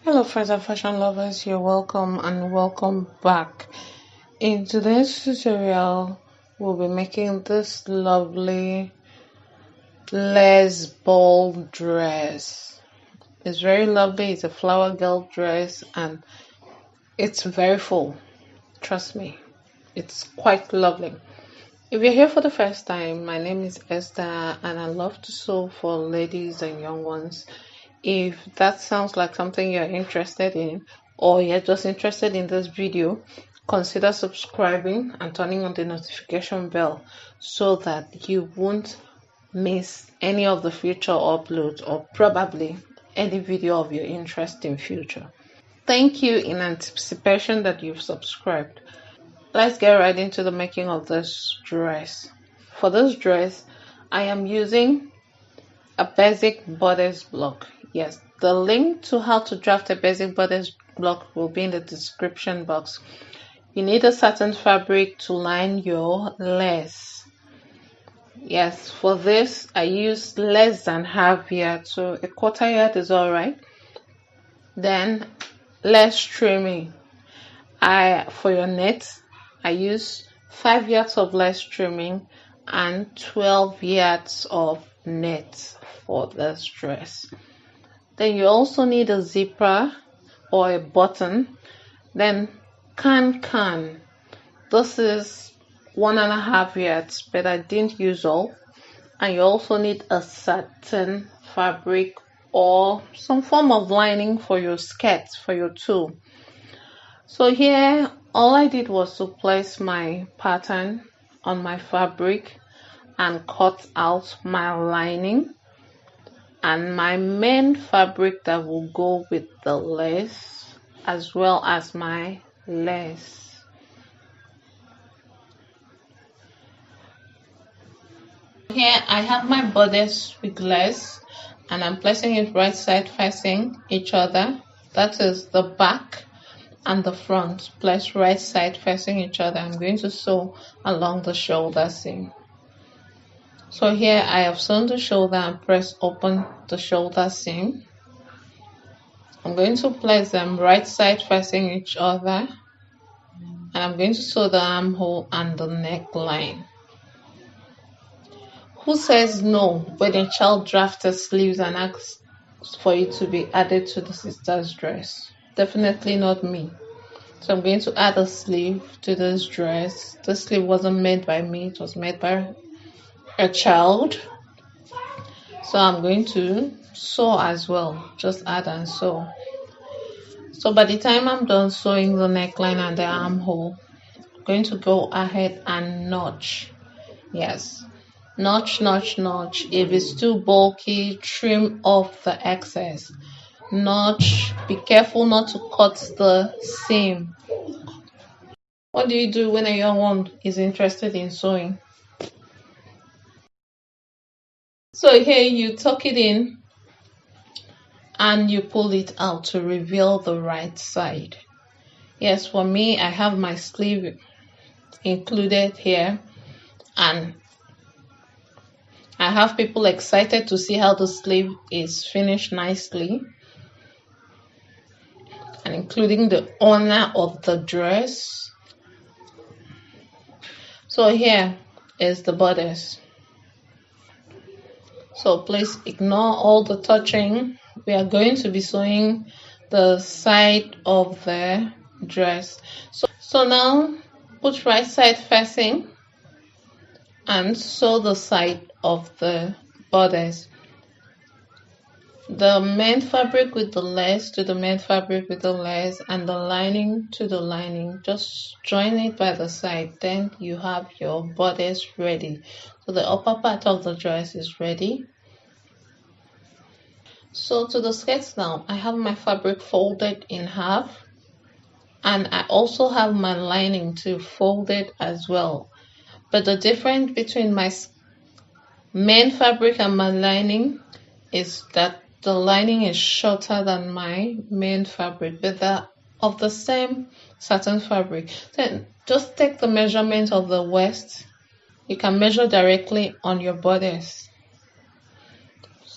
Hello friends and fashion lovers, you're welcome and welcome back. In today's tutorial, we'll be making this lovely lace ball dress. It's very lovely, it's a flower girl dress and it's very full. Trust me, it's quite lovely. If you're here for the first time, my name is Esther and I love to sew for ladies and young ones. If that sounds like something you're interested in, or you're just interested in this video, consider subscribing and turning on the notification bell so that you won't miss any of the future uploads or probably any video of your interest in future. Thank you in anticipation that you've subscribed. Let's get right into the making of this dress. For this dress, I am using a basic bodice block. Yes, the link to how to draft a basic bodice block will be in the description box. You need a satin fabric to line your lace. Yes, for this I use less than half yard, so a quarter yard is alright. Then lace trimming. For your net, I use 5 yards of lace trimming and 12 yards of net for this dress. Then you also need a zipper or a button. Then can. This is 1.5 yards, but I didn't use all. And you also need a satin fabric or some form of lining for your skirt, for your tulle. So here, all I did was to place my pattern on my fabric and cut out my lining and my main fabric that will go with the lace, as well as my lace. Here I have my bodice with lace and I'm placing it right side facing each other. That is the back and the front placed right side facing each other. I'm going to sew along the shoulder seam. So here I have sewn the shoulder and pressed open the shoulder seam. I'm going to place them right side facing each other and I'm going to sew the armhole and the neckline. Who says no when a child drafts sleeves and asks for it to be added to the sister's dress? Definitely not me. So I'm going to add a sleeve to this dress. This sleeve wasn't made by me, it was made by a child. So I'm going to sew as well, just add and sew. So by the time I'm done sewing the neckline and the armhole, I'm going to go ahead and notch. Yes, notch. If it's too bulky, trim off the excess. Notch. Be careful not to cut the seam. What do you do when a young one is interested in sewing? So here you tuck it in and you pull it out to reveal the right side. Yes, for me, I have my sleeve included here and I have people excited to see how the sleeve is finished nicely and including the owner of the dress. So here is the bodice. So please ignore all the touching. We are going to be sewing the side of the dress. So now put right side facing and sew the side of the bodice. The main fabric with the lace to the main fabric with the lace and the lining to the lining. Just join it by the side. Then you have your bodice ready. So the upper part of the dress is ready. So to the skirts now, I have my fabric folded in half. And I also have my lining too folded as well. But the difference between my main fabric and my lining is that the lining is shorter than my main fabric, but they're of the same satin fabric. Then just take the measurement of the waist. You can measure directly on your bodice.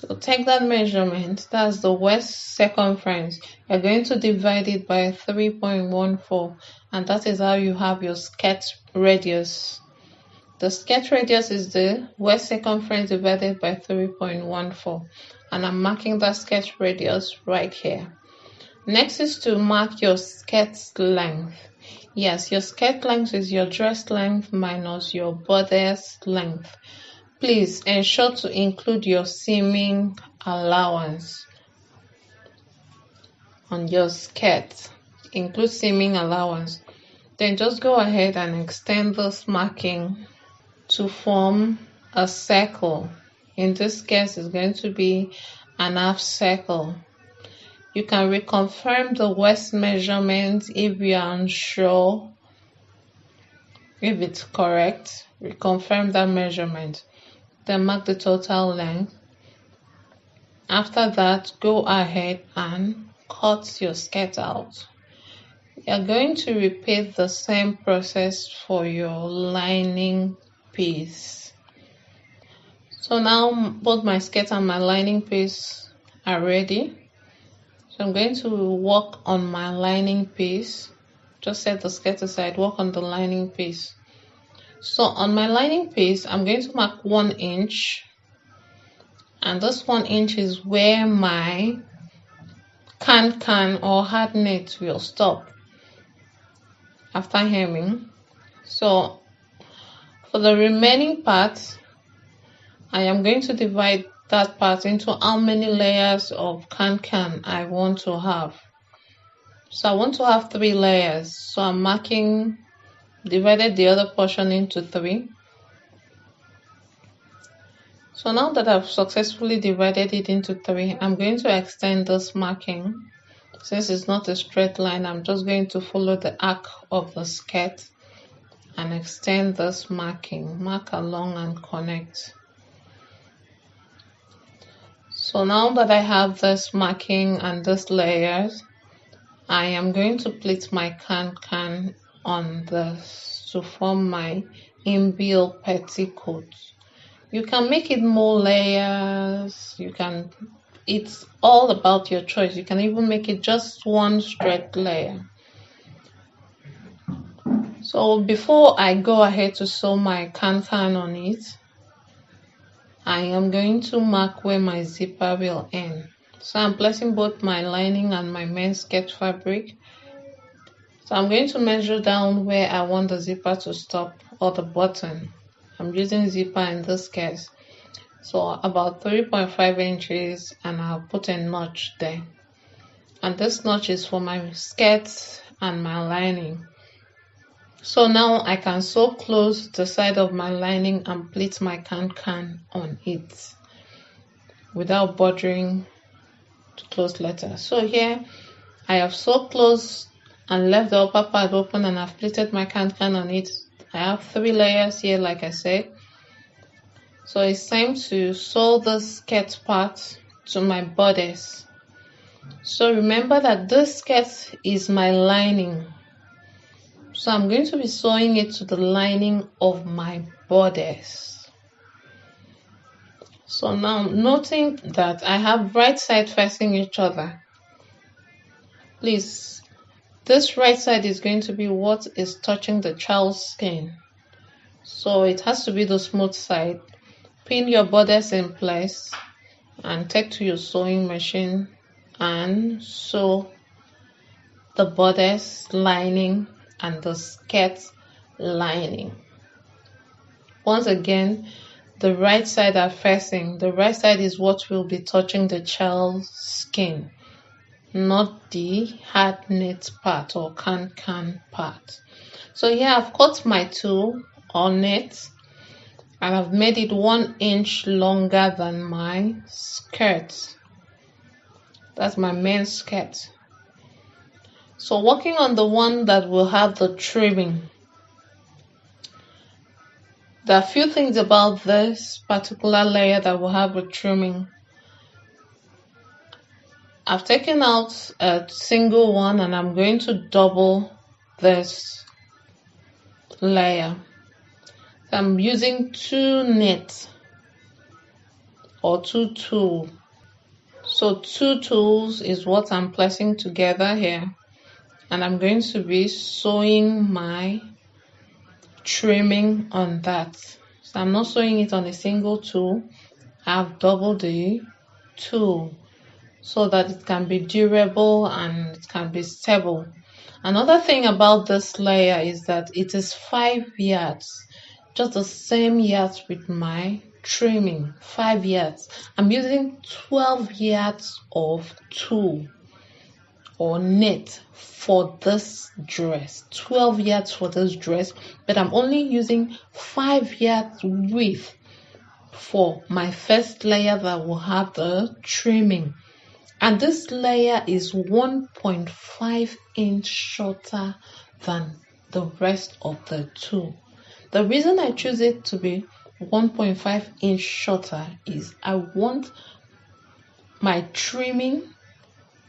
So take that measurement, that's the waist circumference. You're going to divide it by 3.14, and that is how you have your skirt radius. The skirt radius is the waist circumference divided by 3.14, and I'm marking that skirt radius right here. Next is to mark your skirt length. Yes, your skirt length is your dress length minus your bodice length. Please ensure to include your seaming allowance on your skirt. Include seaming allowance. Then just go ahead and extend this marking to form a circle. In this case, it's going to be an half circle. You can reconfirm the waist measurement if you are unsure if it's correct. Reconfirm that measurement. Then mark the total length. After that, go ahead and cut your skirt out. You're going to repeat the same process for your lining piece. So now both my skirt and my lining piece are ready. So I'm going to work on my lining piece. Just set the skirt aside, work on the lining piece. So on my lining piece, I'm going to mark 1 inch. And this 1 inch is where my can or hard knit will stop after hemming. So for the remaining part, I am going to divide that part into how many layers of can I want to have. So I want to have 3 layers. So I'm marking, divided the other portion into 3. So now that I've successfully divided it into 3, I'm going to extend this marking. Since it's not a straight line, I'm just going to follow the arc of the skirt and extend this marking. Mark along and connect. So now that I have this marking and this layers, I am going to pleat my can on this to form my inbuilt petticoat. You can make it more layers. It's all about your choice. You can even make it just one straight layer. So before I go ahead to sew my can on it, I am going to mark where my zipper will end. So I'm placing both my lining and my main skirt fabric. So I'm going to measure down where I want the zipper to stop, or the button. I'm using zipper in this case. So about 3.5 inches, and I'll put a notch there. And this notch is for my skirt and my lining. So now I can sew close the side of my lining and pleat my can on it without bothering to close later. So here I have sewed close and left the upper part open, and I've pleated my can on it. I have 3 layers here, like I said. So it's time to sew the skirt part to my bodice. So remember that this skirt is my lining. So I'm going to be sewing it to the lining of my bodice. So now, noting that I have right side facing each other. Please, this right side is going to be what is touching the child's skin. So it has to be the smooth side. Pin your bodice in place and take to your sewing machine and sew the bodice lining and the skirt lining. Once again, the right side are facing. The right side is what will be touching the child's skin, not the hard knit part or can part. So here I've cut my tool on it, and I've made it 1 inch longer than my skirt. That's my main skirt. So working on the one that will have the trimming. There are a few things about this particular layer that will have a trimming. I've taken out a single one and I'm going to double this layer. So I'm using 2 knit or 2 tulle So 2 tools is what I'm placing together here, and I'm going to be sewing my trimming on that. So I'm not sewing it on a single tool. I've doubled the tool so that it can be durable and it can be stable. Another thing about this layer is that it is 5 yards, just the same yards with my trimming, 5 yards. I'm using 12 yards of tulle or net for this dress, 12 yards for this dress, but I'm only using 5 yards width for my first layer that will have the trimming. And this layer is 1.5 inch shorter than the rest of the tulle. The reason I choose it to be 1.5 inch shorter is I want my trimming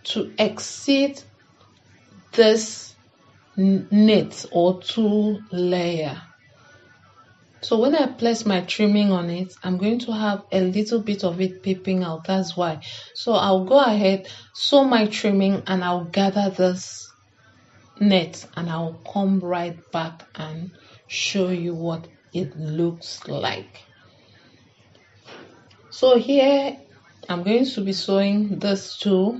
to exceed this knit or tulle layer. So when I place my trimming on it, I'm going to have a little bit of it peeping out. That's why. So I'll go ahead, sew my trimming, and I'll gather this net, and I'll come right back and show you what it looks like. So here I'm going to be sewing this tulle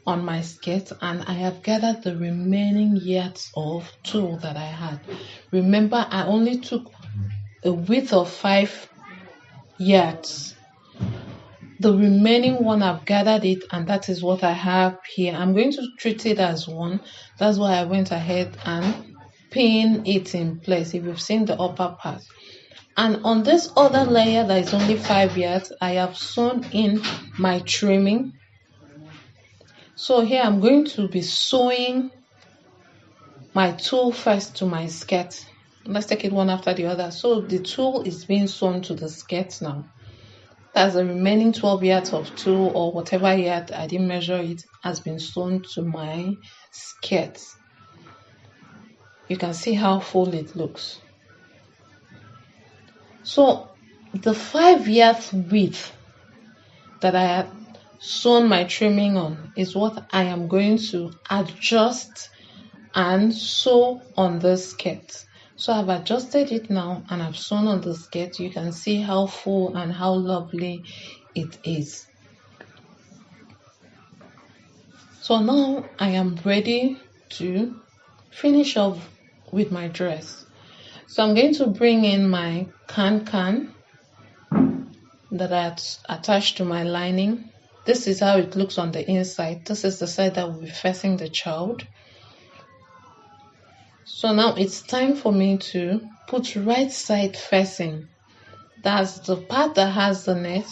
on my skirt, and I have gathered the remaining yards of tulle that I had. Remember, I only took a width of 5 yards. The remaining one, I've gathered it, and that is what I have here. I'm going to treat it as one. That's why I went ahead and pin it in place, if you've seen the upper part. And on this other layer that is only 5 yards, I have sewn in my trimming. So here I'm going to be sewing my tulle first to my skirt. Let's take it one after the other. So the tulle is being sewn to the skirt now. That's the remaining 12 yards of tulle, or whatever yard, I didn't measure it, has been sewn to my skirt. You can see how full it looks. So the 5 yards width that I had sewn my trimming on is what I am going to adjust and sew on the skirt. So I've adjusted it now and I've sewn on the skirt. You can see how full and how lovely it is. So now I am ready to finish off with my dress. So I'm going to bring in my can that I attached to my lining. This is how it looks on the inside. This is the side that will be facing the child. So now it's time for me to put right side facing. That's the part that has the net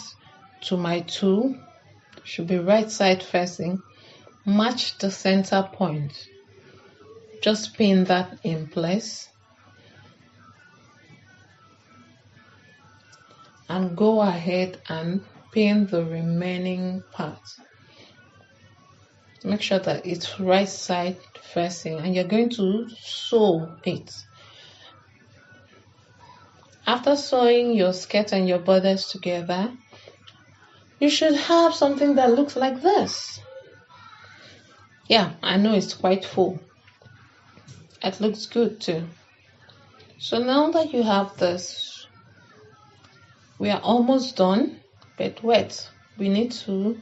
to my tulle. Should be right side facing. Match the center point. Just pin that in place. And go ahead and pin the remaining part. Make sure that it's right side facing, and you're going to sew it. After sewing your skirt and your borders together, you should have something that looks like this. Yeah, I know it's quite full. It looks good too. So now that you have this, we are almost done, but wait, we need to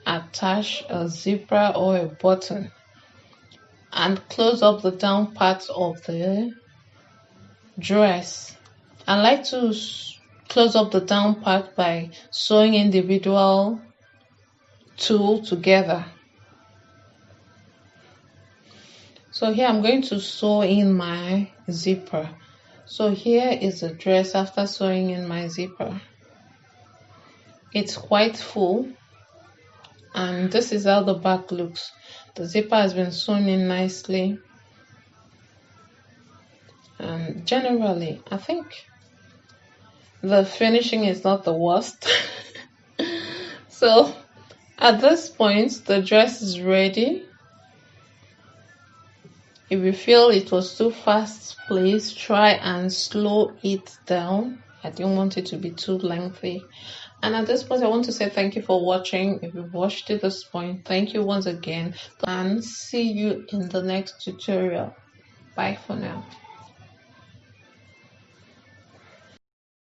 attach a zipper or a button and close up the down part of the dress. I like to close up the down part by sewing individual tulle together. So here I'm going to sew in my zipper. So here is the dress after sewing in my zipper. It's quite full, and this is how the back looks. The zipper has been sewn in nicely, and generally I think the finishing is not the worst. So at this point the dress is ready. If you feel it was too fast, please try and slow it down. I didn't want it to be too lengthy. And at this point, I want to say thank you for watching. If you've watched to this point, thank you once again, and see you in the next tutorial. Bye for now.